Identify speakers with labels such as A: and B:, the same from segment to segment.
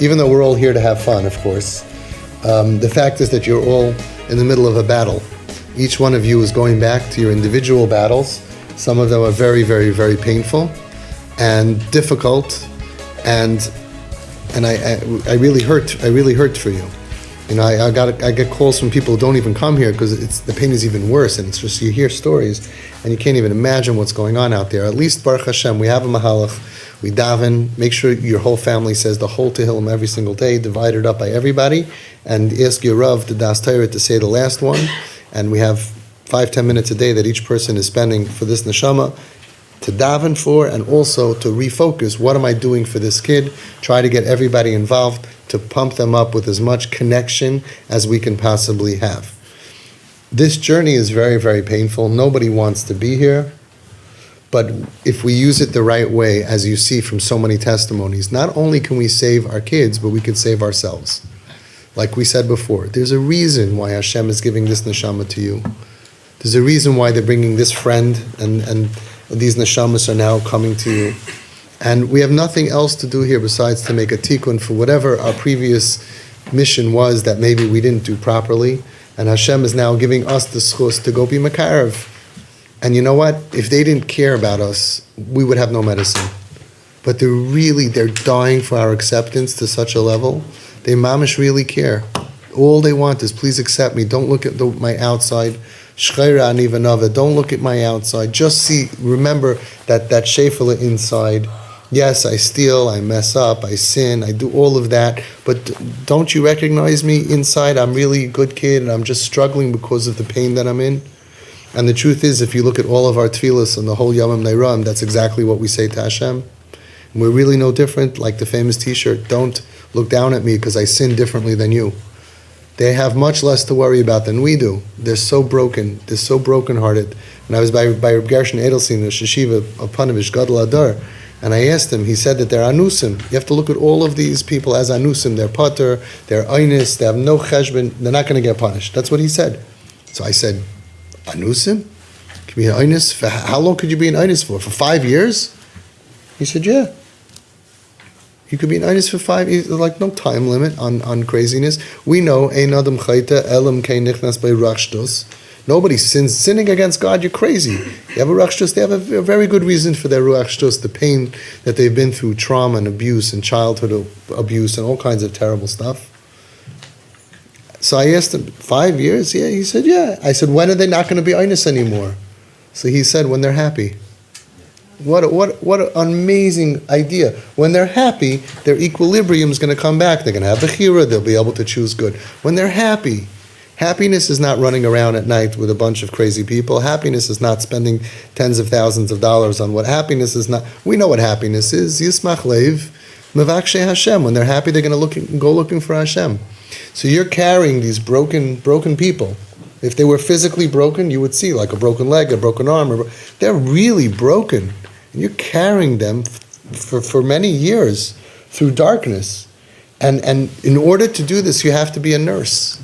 A: even though we're all here to have fun, of course, the fact is that you're all in the middle of a battle. Each one of you is going back to your individual battles. Some of them are very, very, very painful and difficult, and I really hurt. I really hurt for you. You know, I get calls from people who don't even come here because the pain is even worse, and it's just you hear stories and you can't even imagine what's going on out there. At least Baruch Hashem, we have a mahalach. We daven. Make sure your whole family says the whole Tehillim every single day, divided up by everybody, and ask your Rav, the Das Torah, to say the last one. And we have 5-10 minutes a day that each person is spending for this neshama to daven for, and also to refocus. What am I doing for this kid? Try to get everybody involved to pump them up with as much connection as we can possibly have. This journey is very, very painful. Nobody wants to be here. But if we use it the right way, as you see from so many testimonies, not only can we save our kids, but we can save ourselves. Like we said before, there's a reason why Hashem is giving this neshama to you. There's a reason why they're bringing this friend, and these neshamas are now coming to you. And we have nothing else to do here besides to make a tikkun for whatever our previous mission was that maybe we didn't do properly. And Hashem is now giving us the schus to go be makarev. And you know what? If they didn't care about us, we would have no medicine. But they're dying for our acceptance to such a level. They mamish really care. All they want is, please accept me. Don't look at my outside. Shchayra anivanava. Don't look at my outside. Just remember that shefala inside. Yes, I steal, I mess up, I sin, I do all of that. But don't you recognize me inside? I'm really a good kid, and I'm just struggling because of the pain that I'm in. And the truth is, if you look at all of our tefillas and the whole Yamim Neiram, that's exactly what we say to Hashem. And we're really no different, like the famous t-shirt, don't look down at me because I sin differently than you. They have much less to worry about than we do. They're so broken, they're so brokenhearted. And I was by Reb Gershon Edelstein, the Sheshiva of Panavish, Gadol Adar, and I asked him, he said that they're anusim. You have to look at all of these people as anusim. They're pater, they're einis, they have no cheshbon, they're not going to get punished. That's what he said. So I said, anusim? Can be an einis? How long could you be an einis for? For 5 years? He said, yeah. You could be an einis for 5 years. Like no time limit on craziness. We know, ein adam chayta elam kein nichnas bei rachshtos. Nobody sins. Sinning against God, you're crazy. You have a ruach shtus, they have a very good reason for their ruach shtus, the pain that they've been through, trauma and abuse and childhood abuse and all kinds of terrible stuff. So I asked him, 5 years? Yeah, he said, yeah. I said, when are they not going to be einis anymore? So he said, when they're happy. What an amazing idea. When they're happy, their equilibrium is going to come back. They're going to have bechira, they'll be able to choose good. When they're happy, happiness is not running around at night with a bunch of crazy people. Happiness is not spending tens of thousands of dollars on what happiness is not. We know what happiness is. Yismach leiv, mevakshe Hashem. When they're happy, they're going to go looking for Hashem. So you're carrying these broken people. If they were physically broken, you would see like a broken leg, a broken arm. They're really broken. And you're carrying them for many years through darkness. And in order to do this, you have to be a nurse.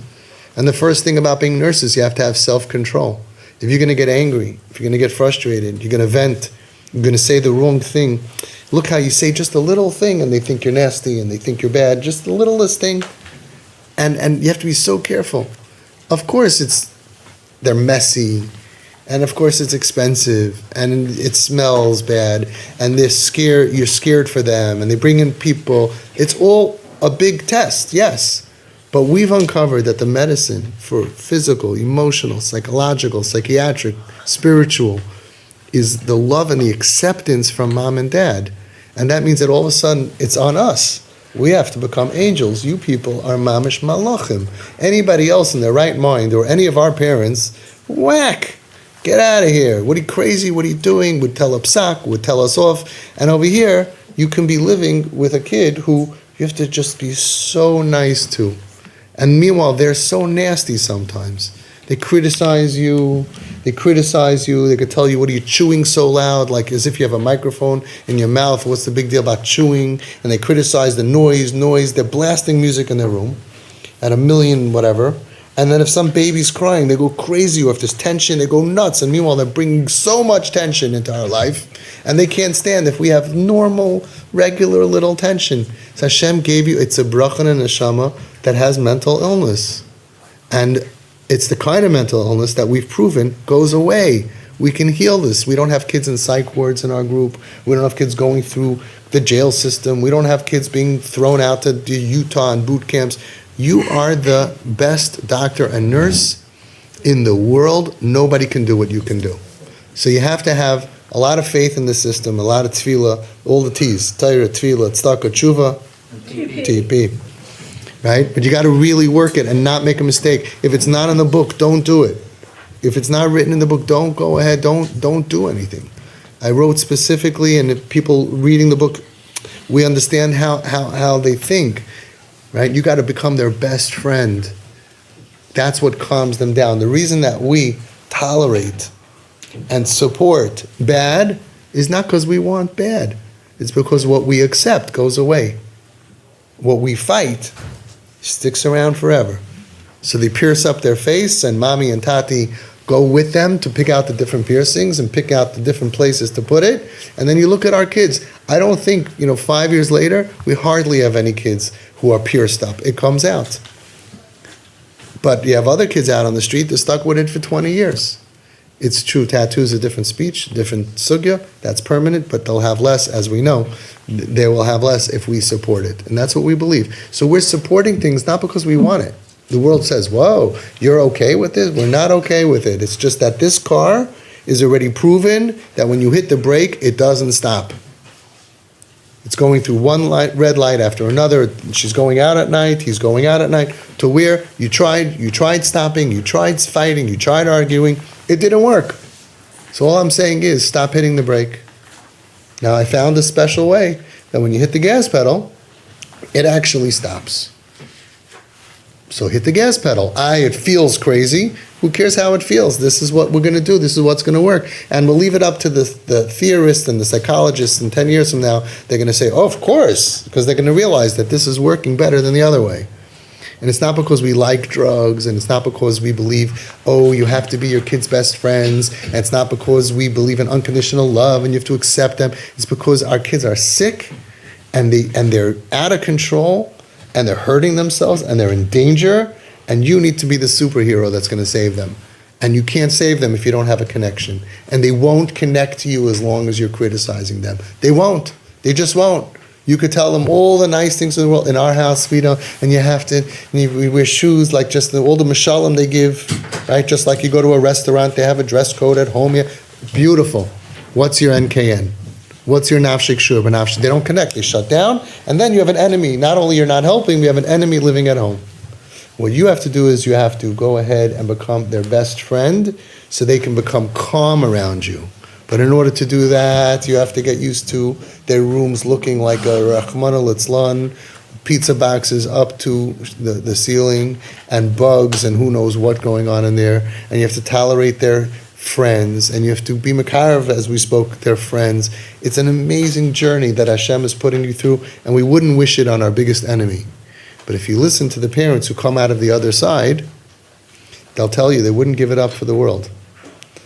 A: And the first thing about being nurses, you have to have self-control. If you're going to get angry, if you're going to get frustrated, you're going to vent, you're going to say the wrong thing, look how you say just a little thing and they think you're nasty and they think you're bad, just the littlest thing. And you have to be so careful. Of course they're messy, and of course it's expensive, and it smells bad, and they're scared, you're scared for them, and they bring in people. It's all a big test, yes. But we've uncovered that the medicine for physical, emotional, psychological, psychiatric, spiritual, is the love and the acceptance from mom and dad. And that means that all of a sudden it's on us. We have to become angels. You people are mamish malachim. Anybody else in their right mind, or any of our parents, whack, get out of here. What are you crazy? What are you doing? Would tell a psak, would tell us off. And over here, you can be living with a kid who you have to just be so nice to. And meanwhile, they're so nasty sometimes. They criticize you. They could tell you, what are you chewing so loud? Like as if you have a microphone in your mouth. What's the big deal about chewing? And they criticize the noise. They're blasting music in their room at 1 million whatever. And then if some baby's crying, they go crazy, or if there's tension, they go nuts. And meanwhile, they're bringing so much tension into our life, and they can't stand if we have normal, regular little tension. So Hashem gave you, it's a bracha and a neshama that has mental illness. And it's the kind of mental illness that we've proven goes away. We can heal this. We don't have kids in psych wards in our group. We don't have kids going through the jail system. We don't have kids being thrown out to Utah and boot camps. You are the best doctor and nurse in the world. Nobody can do what you can do. So you have to have a lot of faith in the system, a lot of tefillah, all the T's, Torah, tefillah, tzedakah, tshuva, TP. Right? But you got to really work it and not make a mistake. If it's not in the book, don't do it. If it's not written in the book, don't go ahead, don't do anything. I wrote specifically, and if people reading the book, we understand how they think. Right? You got to become their best friend. That's what calms them down. The reason that we tolerate and support bad is not because we want bad. It's because what we accept goes away. What we fight sticks around forever. So they pierce up their face, and mommy and tati go with them to pick out the different piercings and pick out the different places to put it. And then you look at our kids. I don't think, 5 years later, we hardly have any kids who are pierced up. It comes out. But you have other kids out on the street, they're stuck with it for 20 years. It's true, tattoos are different speech, different sugya, that's permanent, but they'll have less, as we know. They will have less if we support it. And that's what we believe. So we're supporting things not because we want it. The world says, whoa, you're okay with this? We're not okay with it. It's just that this car is already proven that when you hit the brake, it doesn't stop. It's going through one red light after another. She's going out at night, he's going out at night, to where you tried stopping, you tried fighting, you tried arguing. It didn't work. So all I'm saying is stop hitting the brake. Now I found a special way that when you hit the gas pedal, it actually stops. So hit the gas pedal. It feels crazy. Who cares how it feels? This is what we're going to do. This is what's going to work. And we'll leave it up to the theorists and the psychologists, and 10 years from now, they're going to say, oh, of course, because they're going to realize that this is working better than the other way. And it's not because we like drugs, and it's not because we believe, you have to be your kid's best friends, and it's not because we believe in unconditional love and you have to accept them. It's because our kids are sick, and they're out of control, and they're hurting themselves, and they're in danger, and you need to be the superhero that's going to save them. And you can't save them if you don't have a connection. And they won't connect to you as long as you're criticizing them. They won't. They just won't. You could tell them all the nice things in the world. In our house, we don't, and you have to, we wear shoes like just all the mashalim they give, right? Just like you go to a restaurant, they have a dress code at home. Beautiful. What's your NKN? What's your nafshik shur? They don't connect. They shut down. And then you have an enemy. Not only you're not helping, we have an enemy living at home. What you have to do is you have to go ahead and become their best friend so they can become calm around you. But in order to do that, you have to get used to their rooms looking like a Rahmana Litzlan, pizza boxes up to the ceiling, and bugs and who knows what going on in there. And you have to tolerate their friends, and you have to be makarev, as we spoke, their friends. It's an amazing journey that Hashem is putting you through, and we wouldn't wish it on our biggest enemy. But if you listen to the parents who come out of the other side, they'll tell you they wouldn't give it up for the world.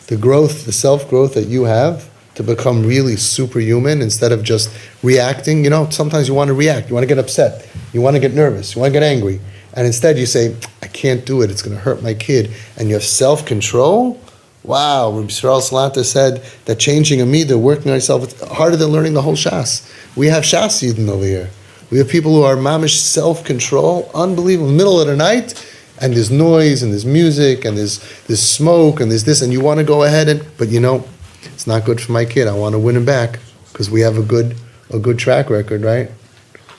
A: The growth, the self-growth that you have to become really superhuman instead of just reacting. Sometimes you want to react. You want to get upset. You want to get nervous. You want to get angry. And instead you say, I can't do it. It's going to hurt my kid. And you have self-control. Wow. Rabbi Yisrael Salanta said that changing a midah, working on yourself, it's harder than learning the whole Shas. We have Shas Yidden over here. We have people who are mamish self-control, unbelievable. In the middle of the night, and there's noise, and there's music, and there's smoke, and there's this, and you want to go ahead but it's not good for my kid. I want to win him back, because we have a good track record, right?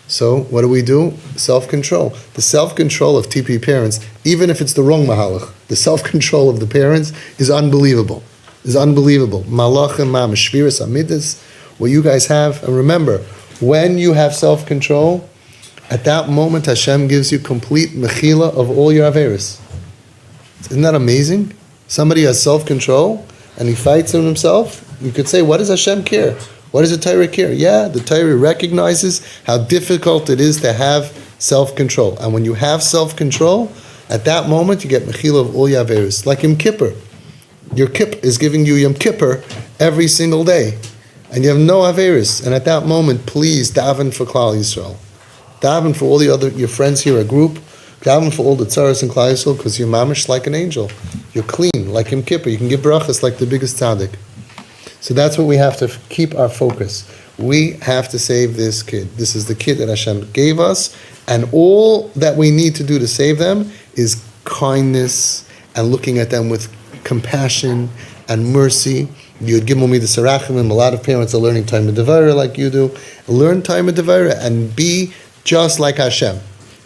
A: So what do? Self-control. The self-control of TP parents, even if it's the wrong mahalach, the self-control of the parents is unbelievable. Malachim mamish, shviras amidas, what you guys have, and remember, when you have self-control, at that moment Hashem gives you complete mechila of all your averis. Isn't that amazing? Somebody has self-control and he fights in himself. You could say, what does Hashem care? What does the Torah care? Yeah, the Torah recognizes how difficult it is to have self-control. And when you have self-control At that moment, you get mechila of all your averis. Like Yom Kippur. Your kip is giving you Yom Kippur every single day. And you have no averis. And at that moment, please daven for Klal Yisrael. Daven for all your friends here, a group. Daven for all the tzaras in Klal Yisrael, because you're mamish like an angel. You're clean, like Yom Kippur. You can give brachas like the biggest tzaddik. So that's what we have to keep our focus. We have to save this kid. This is the kid that Hashem gave us, and all that we need to do to save them is kindness and looking at them with compassion and mercy. You'd give me the sarachim. A lot of parents are learning time of Devara like you do. Learn time of Devara and be just like Hashem.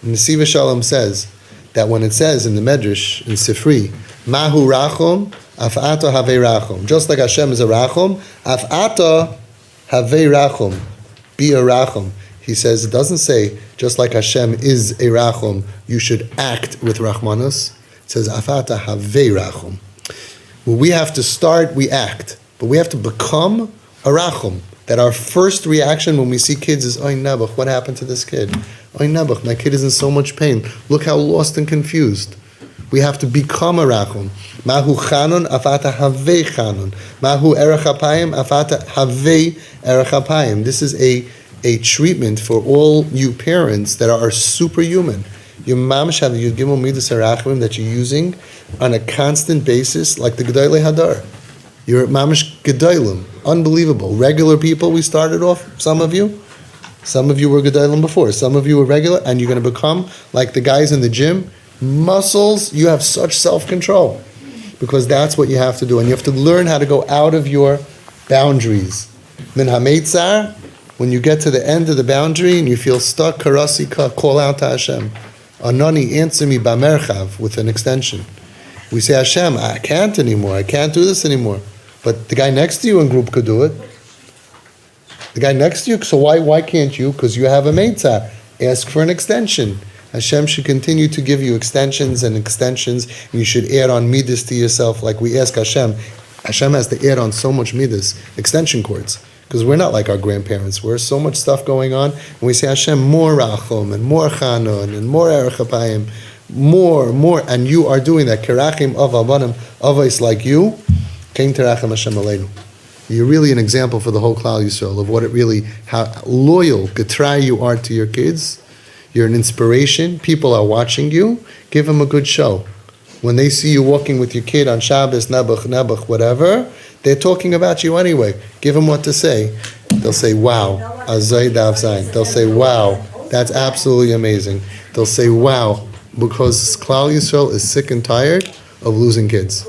A: And the Siva Shalom says that when it says in the Medrash, in Sifri, Mahu Rachom, Af'ata Havei Rachom. Just like Hashem is a Rachom, Af'ata Havei Rachom. Be a Rachom. He says, it doesn't say, just like Hashem is a Rachom, you should act with Rachmanus. It says, Af'ata Havei Rachom. When we have to start, we act. But we have to become a Rachom. That our first reaction when we see kids is, Oy Nebuch, what happened to this kid? Oy Nebuch, my kid is in so much pain. Look how lost and confused. We have to become a Rachum. Mahu Chanun, Afata Havei Chanun. Mahu Erech Apayim, Afata Havei Erech Apayim. This is a treatment for all you parents that are superhuman. Your mamash have you give midas harachim that you're using on a constant basis, like the Gedolei Hadar. You're mamash Gedolim. Unbelievable. Regular people, we started off, some of you were Gedolim before, some of you were regular, and you're going to become like the guys in the gym. Muscles, you have such self-control because that's what you have to do, and you have to learn how to go out of your boundaries. Min hametzar, when you get to the end of the boundary and you feel stuck, karasika, call out to Hashem. Anani, answer me b'merchav, with an extension. We say, Hashem, I can't anymore, I can't do this anymore. But the guy next to you in group could do it. The guy next to you, so why can't you? Because you have a meitzah. Ask for an extension. Hashem should continue to give you extensions, and you should add on midas to yourself like we ask Hashem. Hashem has to add on so much midas, extension cords, because we're not like our grandparents. We're so much stuff going on, and we say, Hashem, more rachom, and more chanun, and more erech apayim, more, and you are doing that. Kerachim of abanim, avos like you, kein terachim Hashem aleinu. You're really an example for the whole Klal Yisrael of what it really, how loyal, getrai you are to your kids. You're an inspiration. People are watching you. Give them a good show. When they see you walking with your kid on Shabbos, Nebuch, whatever, they're talking about you anyway. Give them what to say. They'll say, wow, Azay Dav Zayin. They'll say, wow, that's absolutely amazing. They'll say, wow, because Klal Yisrael is sick and tired of losing kids.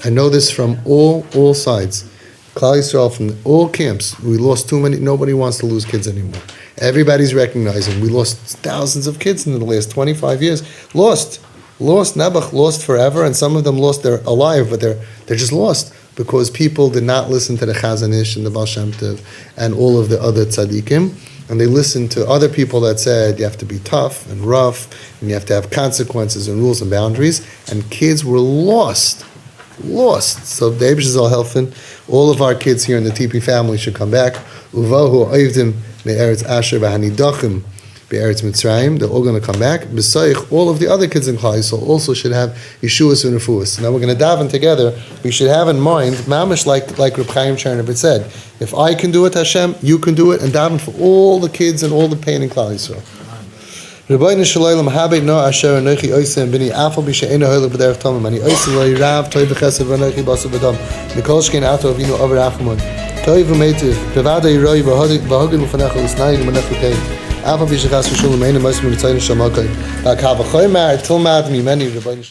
A: I know this from all sides. Klal Yisrael, from all camps, we lost too many. Nobody wants to lose kids anymore. Everybody's recognizing we lost thousands of kids in the last 25 years. Lost, Nebuch lost forever, and some of them lost, they're alive, but they're just lost because people did not listen to the Chazon Ish and the Baal Shem Tov and all of the other tzaddikim, and they listened to other people that said you have to be tough and rough, and you have to have consequences and rules and boundaries, and kids were lost. So the Eibush Zal Helfen, all of our kids here in the TP family should come back. Uvahu oivdim me'eretz Asher v'hanidachim be'eretz Mitzrayim. They're all going to come back. B'soich, all of the other kids in Klal Yisrael also should have Yeshuas and Refuas. Now we're going to daven together. We should have in mind, mamish like Reb Chaim Chernovitz said, if I can do it, Hashem, you can do it, and daven for all the kids and all the pain in Klal Yisrael. Rabbeinu Shalom habet no asher anochi oisem bini afal b'she'ena hoylech b'derech tamim ani oisem lo yirav toiv v'chesed v'anochi basu v'dam mikol shkein ato avinu over achmon toiv v'meitiv bevada yiroi v'hogin l'fanecha l'snayim l'manecha l'kein afal b'shechas v'shulam eina moisim v'tzayin shamakayim v'akav v'choy ma'ar tilmad mimeni Rabbeinu